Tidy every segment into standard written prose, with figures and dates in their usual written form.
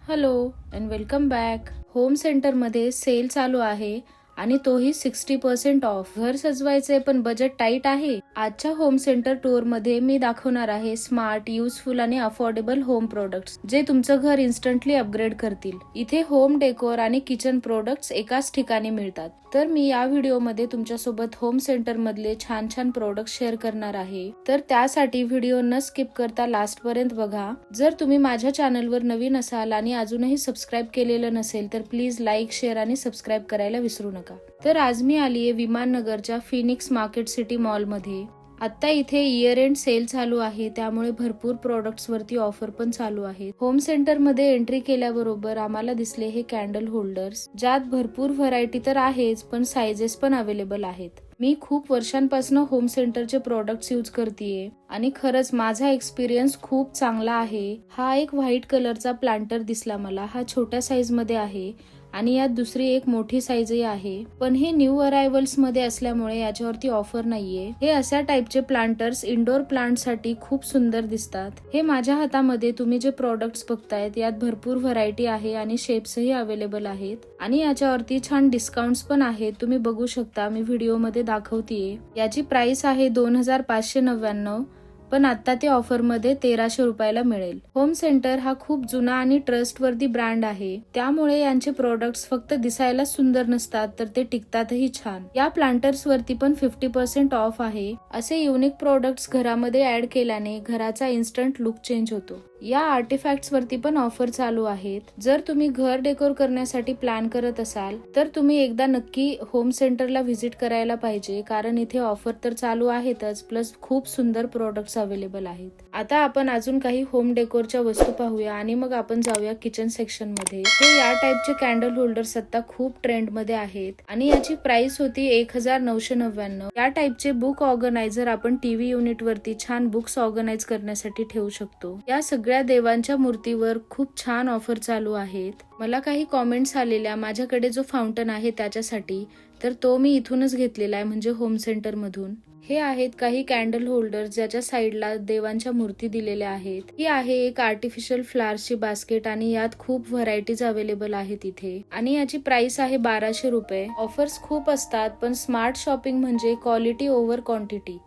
Hello and welcome back. Home सेंटरमध्ये sale चालू आहे आणि तोही 60% ऑफ. घर सजवायचे पण बजेट टाईट आहे. आजच्या होम सेंटर टूर मध्ये मी दाखवणार आहे स्मार्ट, युजफुल आणि अफोर्डेबल होम प्रोडक्ट्स जे तुमचं घर इन्स्टंटली अपग्रेड करतील. इथे होम डेकोर आणि किचन प्रोडक्ट्स एकाच ठिकाणी मिळतात. तर मी या व्हिडिओमध्ये तुमच्यासोबत होम सेंटर मधले छान छान प्रोडक्ट शेअर करणार आहे. तर त्यासाठी व्हिडिओ न स्किप करता लास्ट पर्यंत बघा. जर तुम्ही माझ्या चॅनलवर नवीन असाल आणि अजूनही सबस्क्राईब केलेलं नसेल तर प्लीज लाईक, शेअर आणि सबस्क्राईब करायला विसरू नका. तर आज मी आलीये विमाननगरच्या फिनिक्स मार्केट सिटी मॉल मध्ये. आता इथे इयर एंड सेल चालू आहे, त्यामुळे भरपूर प्रोडक्ट्स वरती ऑफर पण चालू आहे. होम सेंटर मध्ये एंट्री केल्याबरोबर आम्हाला दिसले हे कॅन्डल होल्डर्स, ज्यात भरपूर व्हरायटी तर आहेच पण साइजेस पण अवेलेबल आहेत. मी खूप वर्षांपासून होम सेंटरचे प्रोडक्ट्स यूज करतेय आणि खरंच माझा एक्सपिरियन्स खूप चांगला आहे. हा एक व्हाईट कलरचा प्लांटर दिसला मला. हा छोट्या साईज मध्ये आहे आणि यात दुसरी एक मोठी साईजही आहे, पण हे न्यू अरायव्हल्स मध्ये असल्यामुळे याच्यावरती ऑफर नाहीये. हे अशा टाइपचे प्लांटर्स इंडोर प्लांट साठी खूप सुंदर दिसतात. हे माझ्या हातामध्ये तुम्ही जे प्रोडक्ट्स बघतायत यात भरपूर व्हरायटी आहे आणि शेप्सही अवेलेबल आहेत आणि याच्यावरती छान डिस्काउंट्स पण आहेत. तुम्ही बघू शकता, मी व्हिडिओ मध्ये दाखवतेय. याची प्राइस आहे 2599, पण आता ते ऑफर मध्ये 1300 रुपयाला मिळेल. होम सेंटर हा खूप जुना आणि ट्रस्टवर्दी ब्रँड आहे, त्यामुळे यांचे प्रोडक्ट्स फक्त दिसायला सुंदर नसतात तर ते टिकतातही छान. या प्लांटर्स वरती पण 50% ऑफ आहे. असे युनिक प्रोडक्ट्स घरामध्ये ऍड केल्याने घराचा इन्स्टंट लुक चेंज होतो. या आर्टिफॅक्ट्स वरती पण ऑफर चालू आहेत. जर तुम्ही घर डेकोर करण्यासाठी प्लॅन करत असाल तर तुम्ही एकदा नक्की होम सेंटरला व्हिजिट करायला पाहिजे, कारण इथे ऑफर तर चालू आहेतच, प्लस खूप सुंदर प्रोडक्ट्स अवेलेबल आहेत. आता आपण अजून काही होम डेकोरच्या वस्तू पाहूया आणि मग आपण जाऊया किचन सेक्शन मध्ये. हे या टाइपचे कॅन्डल होल्डर्स आता खूप ट्रेंड मध्ये आहेत आणि याची प्राइस होती 1999. या टाइपचे बुक ऑर्गनायझर आपण टीव्ही युनिट वरती छान बुक्स ऑर्गनाइज करण्यासाठी ठेवू शकतो. या सगळ्या देवांच्या मूर्तीवर खूप छान ऑफर चालू आहेत. मला काही कॉमेंट्स आलेल्या माझ्याकडे जो फाउंटन आहे त्याच्यासाठी, तर तो मी इथूनच घेतलेला आहे, म्हणजे होम सेंटर मधून. हे आहेत काही कॅन्डल होल्डर्स ज्याच्या साईडला देवांच्या मूर्ती दिलेल्या आहेत. ही आहे एक आर्टिफिशियल फ्लावर्सची बास्केट आणि यात खूप व्हरायटीज अवेलेबल आहेत इथे, आणि याची प्राइस आहे 1200 रुपये. ऑफर्स खूप असतात, पण स्मार्ट शॉपिंग म्हणजे क्वालिटी ओव्हर क्वांटिटी.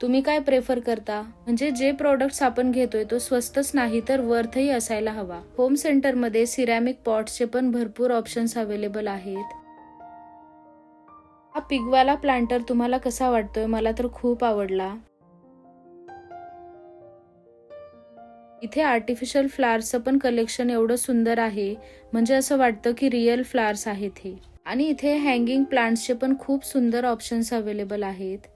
तुम्ही काय प्रेफर करता? म्हणजे जे प्रोडक्ट्स आपण घेतोय तो स्वस्तच नाही तर वर्थही असायला हवा. होम सेंटर मध्ये सिरॅमिक पॉट्सचे पण भरपूर ऑप्शन्स अवेलेबल आहेत. हा पिगवाला प्लांटर तुम्हाला कसा वाटतोय? मला तर खूप आवडला. इथे आर्टिफिशियल फ्लावर्सचं पण कलेक्शन एवढं सुंदर आहे, म्हणजे असं वाटतं की रिअल फ्लावर्स आहेत हे. आणि इथे हँगिंग प्लांट्सचे पण खूप सुंदर ऑप्शन्स अवेलेबल आहेत.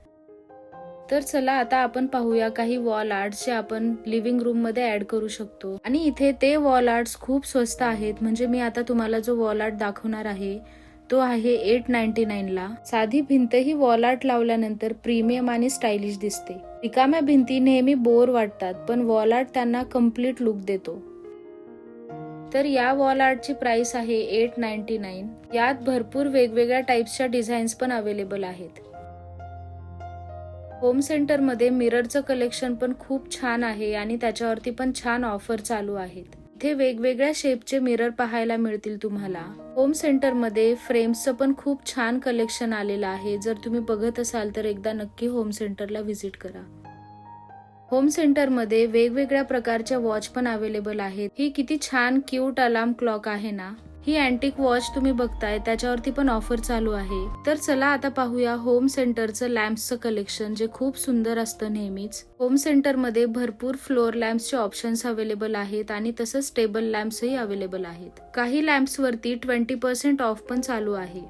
तर चला आता आपण पाहूया काही वॉल आर्ट्स जे आपण लिव्हिंग रूम मध्ये ऍड करू शकतो. आणि इथे ते वॉल आर्ट्स खूप स्वस्त आहेत. म्हणजे मी आता तुम्हाला जो वॉल आर्ट दाखवणार आहे तो आहे 899 ला. साधी भिंतही वॉल आर्ट लावल्यानंतर प्रीमियम आणि स्टायलिश दिसते. रिकाम्या भिंती नेहमी बोर वाटतात, पण वॉल आर्ट त्यांना कम्प्लीट लुक देतो. तर या वॉल आर्टची प्राइस आहे 899. यात भरपूर वेगवेगळ्या टाइप्सच्या डिझाईन्स पण अवेलेबल आहेत. होम सेंटर मध्ये मिररचं कलेक्शन पण खूप छान आहे आणि त्याच्यावरती पण छान ऑफर चालू आहेत. इथे वेगवेगळ्या शेपचे मिरर पाहायला मिळतील तुम्हाला. होम सेंटर मध्ये फ्रेम्सचं पण खूप छान कलेक्शन आलेलं आहे. जर तुम्ही बघत असाल तर एकदा नक्की होम सेंटरला व्हिजिट करा. होम सेंटर मध्ये वेगवेगळ्या प्रकारच्या वॉच पण अवेलेबल आहेत. ही किती छान क्यूट अलार्म क्लॉक आहे ना. ही अँटिक वॉच तुम्ही बघताय त्याच्यावरती पण ऑफर चालू आहे. तर चला आता पाहूया होम सेंटरचं लॅम्प्सचं कलेक्शन, जे खूप सुंदर असतं नेहमीच. होम सेंटर मध्ये भरपूर फ्लोर लॅम्प्सचे ऑप्शन्स अवेलेबल आहेत आणि तसंच टेबल लॅम्प्सही अवेलेबल आहेत. काही लॅम्प्स वरती 20% ऑफ पण चालू आहे.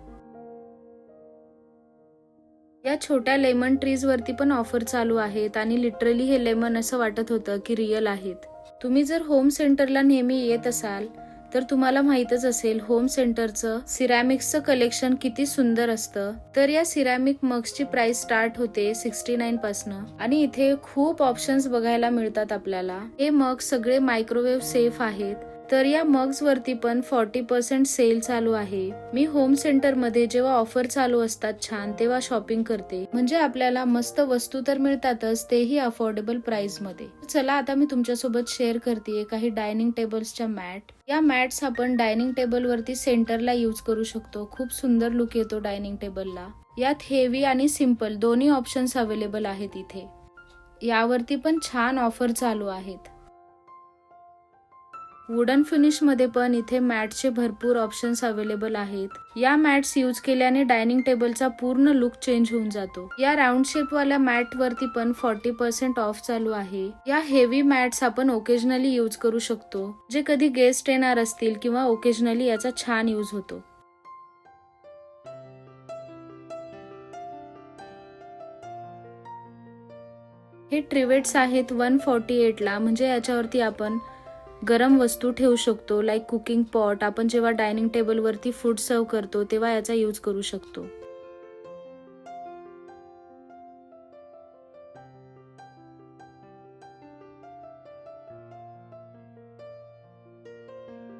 या छोट्या लेमन ट्रीज वरती पण ऑफर चालू आहेत आणि लिटरली हे लेमन असं वाटत होतं की रिअल आहेत. तुम्ही जर होम सेंटरला नेहमी येत असाल तर तुम्हाला माहितच असेल होम सेंटरचं सिरॅमिक्सचं कलेक्शन किती सुंदर असतं. तर या सिरॅमिक मग्सची प्राइस स्टार्ट होते 69 पासनं आणि इथे खूप ऑप्शन्स बघायला मिळतात आपल्याला. हे मग सगळे मायक्रोवेव्ह सेफ आहेत. तर या मग्स वरती पण 40% सेल चालू आहे. मी होम सेंटर मध्ये जेव्हा ऑफर चालू असतात छान तेव्हा शॉपिंग करते, म्हणजे आपल्याला मस्त वस्तू तर मिळतातच, तेही अफोर्डेबल प्राइस मध्ये. चला आता मी तुमच्यासोबत शेअर करते काही डायनिंग टेबल्सच्या मॅट. या मॅट्स आपण डायनिंग टेबल वरती सेंटरला यूज करू शकतो. खूप सुंदर लुक येतो डायनिंग टेबलला. यात हेवी आणि सिंपल दोन्ही ऑप्शन्स अवेलेबल आहेत इथे. यावरती पण छान ऑफर चालू आहेत. वुडन फिनिश मध्ये पण इथे मॅटचे भरपूर ऑप्शन्स अवेलेबल आहेत. या मॅट्स यूज केल्याने डायनिंग टेबलचा पूर्ण लुक चेंज होऊन जातो. या राऊंड शेप वाल्या मॅट वरती पण 40% ऑफ चालू आहे. या हेवी मॅट्स आपण ओकेजनली यूज करू शकतो, जे कधी गेस्ट येणार असतील किंवा ओकेजनली याचा छान यूज होतो. हे ट्रिवेट्स आहेत 148 ला, म्हणजे याच्यावरती आपण गरम वस्तू ठेवू शकतो, लाईक कुकिंग पॉट. आपण जेव्हा डायनिंग टेबल वरती फूड सर्व करतो तेव्हा याचा यूज करू शकतो.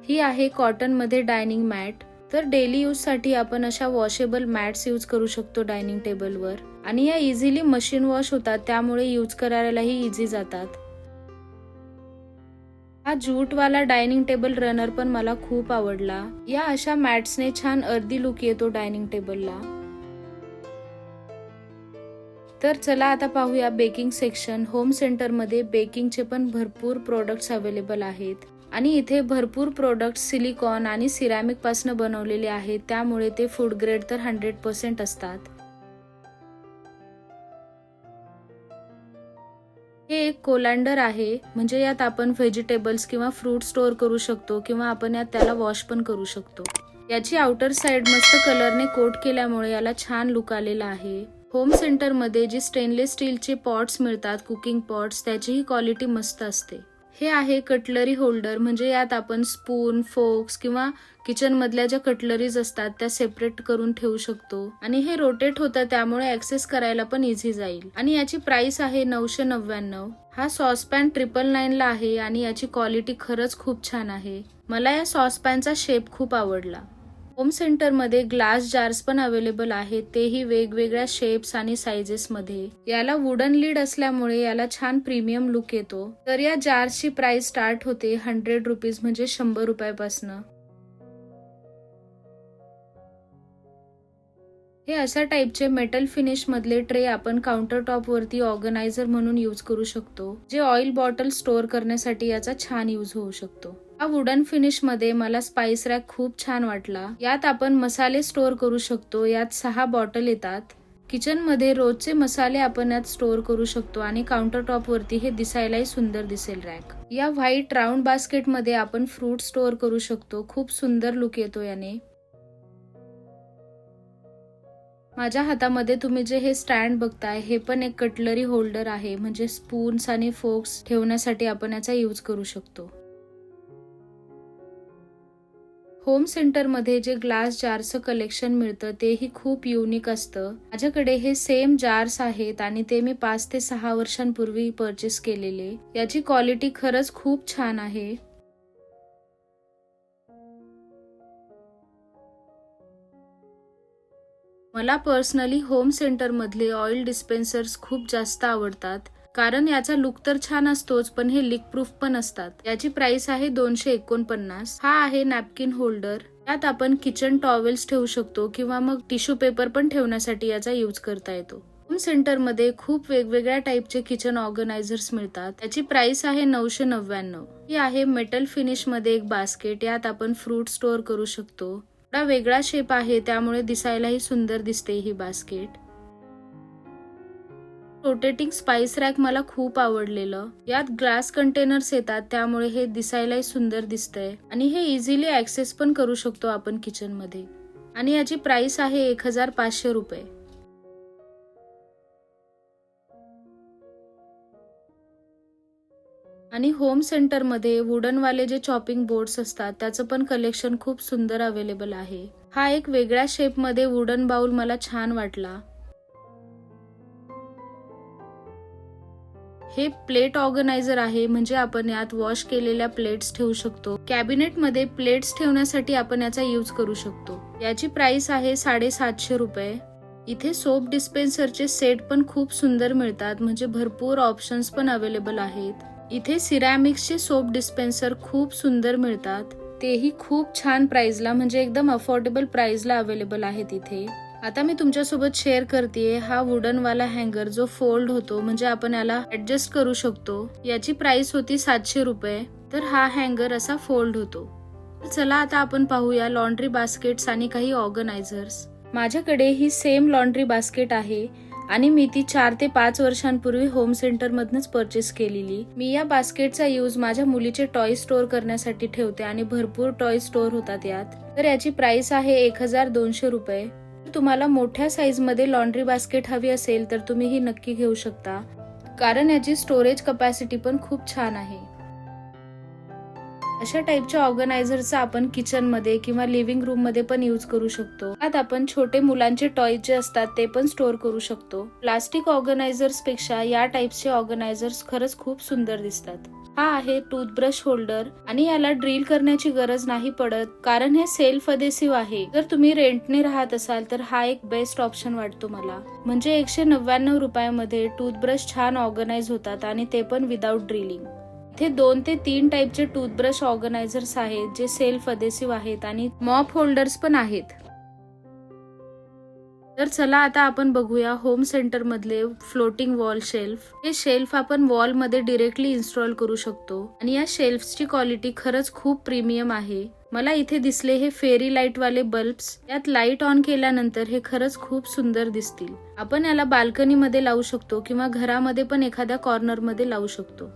ही आहे कॉटन मध्ये डायनिंग मॅट. तर डेली यूज साठी आपण अशा वॉशेबल मॅट्स यूज करू शकतो डायनिंग टेबलवर, आणि या इझिली मशीन वॉश होतात, त्यामुळे यूज करायलाही इझी जातात. हा जूट वाला डायनिंग टेबल रनर पण मला खूप आवडला. या अशा मॅट्सने छान अर्धी लुक येतो डायनिंग टेबलला. तर चला आता पाहूया बेकिंग सेक्शन. होम सेंटर मध्ये बेकिंगचे पण भरपूर प्रोडक्ट्स अवेलेबल आहेत, आणि इथे भरपूर प्रोडक्ट्स सिलिकॉन आणि सिरॅमिक पासून बनवलेले आहेत, त्यामुळे ते फूड ग्रेड तर 100% असतात. हे एक कोलँडर आहे, म्हणजे यात आपण व्हेजिटेबल्स किंवा फ्रूट स्टोअर करू शकतो, किंवा आपण यात त्याला वॉश पण करू शकतो. याची आउटर साइड मस्त कलरने कोट केल्यामुळे याला छान लुक आलेला आहे. होम सेंटर मध्ये जी स्टेनलेस स्टीलचे पॉट्स मिळतात, कुकिंग पॉट्स, त्याचीही क्वालिटी मस्त असते. हे आहे कटलरी होल्डर, म्हणजे यात आपण स्पून, फोक्स किंवा किचन मधल्या ज्या कटलरीज असतात त्या सेपरेट करून ठेवू शकतो, आणि हे रोटेट होतं, त्यामुळे ऍक्सेस करायला पण इझी जाईल. आणि याची प्राइस आहे 999. हा सॉसपॅन 999 ला आहे, आणि याची क्वालिटी खरंच खूप छान आहे. मला या सॉसपॅनचा शेप खूप आवडला. होम सेंटर मध्ये ग्लास जार्स पण अवेलेबल आहेत, तेही वेगवेगळ्या शेप्स आणि साइजेस मध्ये. याला वुडन लीड असल्यामुळे याला छान प्रीमियम लुक येतो. तर या जार्सची प्राइस स्टार्ट होते 100 रुपीज, म्हणजे 100 रुपयापासून. हे अशा टाइपचे मेटल फिनिश मधले ट्रे आपण काउंटर टॉप वरती ऑर्गनायझर म्हणून यूज करू शकतो, जे ऑइल बॉटल स्टोअर करण्यासाठी याचा छान यूज होऊ शकतो. हा वुडन फिनिश मध्ये मला स्पाइस रॅक खूप छान वाटला. यात आपण मसाले स्टोअर करू शकतो. यात 6 बॉटल येतात. किचन मध्ये रोजचे मसाले आपण यात स्टोअर करू शकतो, आणि काउंटर टॉप वरती हे दिसायलाही सुंदर दिसेल रॅक. या व्हाईट राऊंड बास्केट मध्ये आपण फ्रूट स्टोअर करू शकतो. खूप सुंदर लुक येतो याने. माझ्या हातामध्ये तुम्ही जे हे स्टँड बघताय, हे पण एक कटलरी होल्डर आहे, म्हणजे स्पून्स आणि फोक्स ठेवण्यासाठी आपण याचा यूज करू शकतो. होम सेंटर मध्ये जे ग्लास जारचं कलेक्शन मिळतं तेही खूप युनिक असतं. माझ्याकडे हे सेम जार्स आहेत, आणि ते मी 5 ते 6 वर्षांपूर्वी परचेस केलेले. याची क्वालिटी खरंच खूप छान आहे. मला पर्सनली होम सेंटर मधले ऑइल डिस्पेन्सर्स खूप जास्त आवडतात, कारण याचा लुक तर छान असतोच, पण हे लीक प्रूफ पण असतात. याची प्राइस आहे 249. हा आहे नॅपकिन होल्डर. यात आपण किचन टॉवेल्स ठेवू शकतो, किंवा मग टिश्यू पेपर पण ठेवण्यासाठी याचा यूज करता येतो. होम सेंटर मध्ये खूप वेगवेगळ्या टाइपचे किचन ऑर्गनायझर्स मिळतात. त्याची प्राइस आहे 999. ही आहे मेटल फिनिश मध्ये एक बास्केट. यात आपण फ्रूट स्टोअर करू शकतो. थोडा वेगळा शेप आहे, त्यामुळे दिसायलाही सुंदर दिसते ही बास्केट. रोटेटिंग स्पाइस रॅक मला खूप आवडलेलं. यात ग्लास कंटेनर्स येतात, त्यामुळे हे दिसायलाही सुंदर दिसतंय, आणि हे इझिली ऍक्सेस पण करू शकतो आपण किचन मध्ये. आणि याची प्राइस आहे 1500 रुपये. आणि होम सेंटर मध्ये वुडन वाले जे चॉपिंग बोर्ड्स असतात त्याचं पण कलेक्शन खूप सुंदर अवेलेबल आहे. हा एक वेगळ्या शेप मध्ये वुडन बाउल मला छान वाटला. हे प्लेट ऑर्गनायझर आहे, म्हणजे आपण यात वॉश केलेल्या प्लेट्स ठेवू शकतो. कॅबिनेट मध्ये प्लेट्स ठेवण्यासाठी आपण याचा यूज करू शकतो. याची प्राइस आहे 750 रुपये. इथे सोप डिस्पेन्सरचे सेट पण खूप सुंदर मिळतात, म्हणजे भरपूर ऑप्शन्स पण अवेलेबल आहेत. इथे सिरॅमिक्सचे सोप डिस्पेन्सर खूप सुंदर मिळतात, तेही खूप छान प्राइसला, म्हणजे एकदम अफोर्डेबल प्राइसला अवेलेबल आहेत इथे. आता मी तुमच्यासोबत शेअर करतेय हा वुडन वाला हँगर जो फोल्ड होतो, म्हणजे आपण याला ऍडजस्ट करू शकतो. याची प्राइस होती 700 रुपये. तर हा हँगर असा फोल्ड होतो. चला आता आपण पाहूया लॉन्ड्री बास्केट्स आणि काही ऑर्गनायझर्स. माझ्याकडे ही सेम लॉन्ड्री बास्केट आहे आणि मी ती 4 ते 5 वर्षांपूर्वी होम सेंटर मधनच परचेस केलेली. मी या बास्केटचा यूज माझ्या मुलीचे टॉय स्टोअर करण्यासाठी ठेवते आणि भरपूर टॉय स्टोअर होतात यात. तर याची प्राइस आहे 1200 रुपये. तुम्हाला मोठ्या साईज मध्ये लॉन्ड्री बास्केट हवी असेल तर तुम्ही ही नक्की घेऊ शकता, कारण याची स्टोरेज कपॅसिटी पण खूप छान आहे. अशा टाइपच्या ऑर्गनायझरचा आपण किचन मध्ये किंवा लिव्हिंग रूम मध्ये पण यूज करू शकतो. यात आपण छोटे मुलांचे टॉय जे असतात ते पण स्टोअर करू शकतो. प्लास्टिक ऑर्गनायझर्स पेक्षा या टाइपचे ऑर्गनायझर्स खरंच खूप सुंदर दिसतात. हा आहे टूथब्रश होल्डर आणि याला ड्रिल करण्याची गरज नाही पडत, कारण हे सेल्फ अधेसिव्ह आहे. जर तुम्ही रेंटने राहत असाल तर हा एक बेस्ट ऑप्शन वाटतो मला. म्हणजे 199 रुपयामध्ये टूथब्रश छान ऑर्गनाइज होतात आणि ते पण विदाउट ड्रिलिंग. इथे 2 ते 3 टाइपचे टूथब्रश ऑर्गनायझर्स आहेत जे सेल्फ अधेसिव्ह आहेत आणि मॉप होल्डर्स पण आहेत. तर चला आता आपण बघूया होम सेंटर मधले फ्लोटिंग वॉल शेल्फ. हे शेल्फ आपण वॉल मध्ये डिरेक्टली इन्स्टॉल करू शकतो आणि या शेल्फची क्वालिटी खरंच खूप प्रीमियम आहे. मला इथे दिसले हे फेरी लाईट वाले बल्ब्स. यात लाईट ऑन केल्यानंतर हे खरंच खूप सुंदर दिसतील. आपण याला बाल्कनी मध्ये लावू शकतो किंवा घरामध्ये पण एखाद्या कॉर्नर मध्ये लावू शकतो.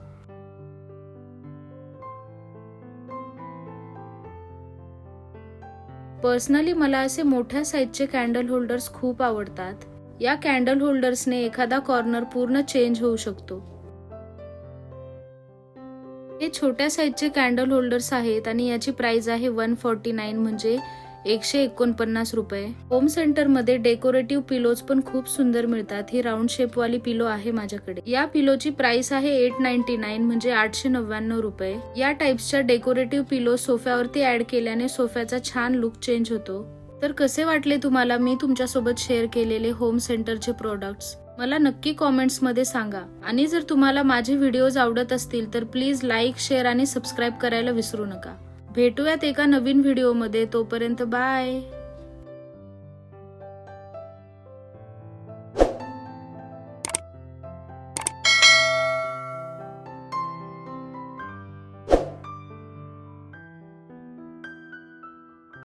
पर्सनली मला असे मोठ्या साईजचे कॅन्डल होल्डर्स खूप आवडतात. या कॅन्डल होल्डर्सने एखादा कॉर्नर पूर्ण चेंज होऊ शकतो. हे छोट्या साईजचे कॅन्डल होल्डर्स आहेत आणि याची प्राइस आहे 149, म्हणजे 149 रुपये. होम सेंटर मध्ये डेकोरेटिव्ह पिलोज पण खूप सुंदर मिळतात. ही राऊंड शेप वाली पिलो आहे माझ्याकडे. या पिलोची प्राइस आहे 899, म्हणजे 899 रुपये. या टाइप्सच्या डेकोरेटिव्ह पिलो सोफ्यावरती ऍड केल्याने सोफ्याचा छान लुक चेंज होतो. तर कसे वाटले तुम्हाला मी तुमच्यासोबत शेअर केलेले होम सेंटरचे प्रोडक्ट्स? मला नक्की कॉमेंट्स मध्ये सांगा. आणि जर तुम्हाला माझे व्हिडिओज आवडत असतील तर प्लीज लाईक, शेअर आणि सबस्क्राईब करायला विसरू नका. भेटूयात एका नवीन व्हिडिओमध्ये. तोपर्यंत बाय.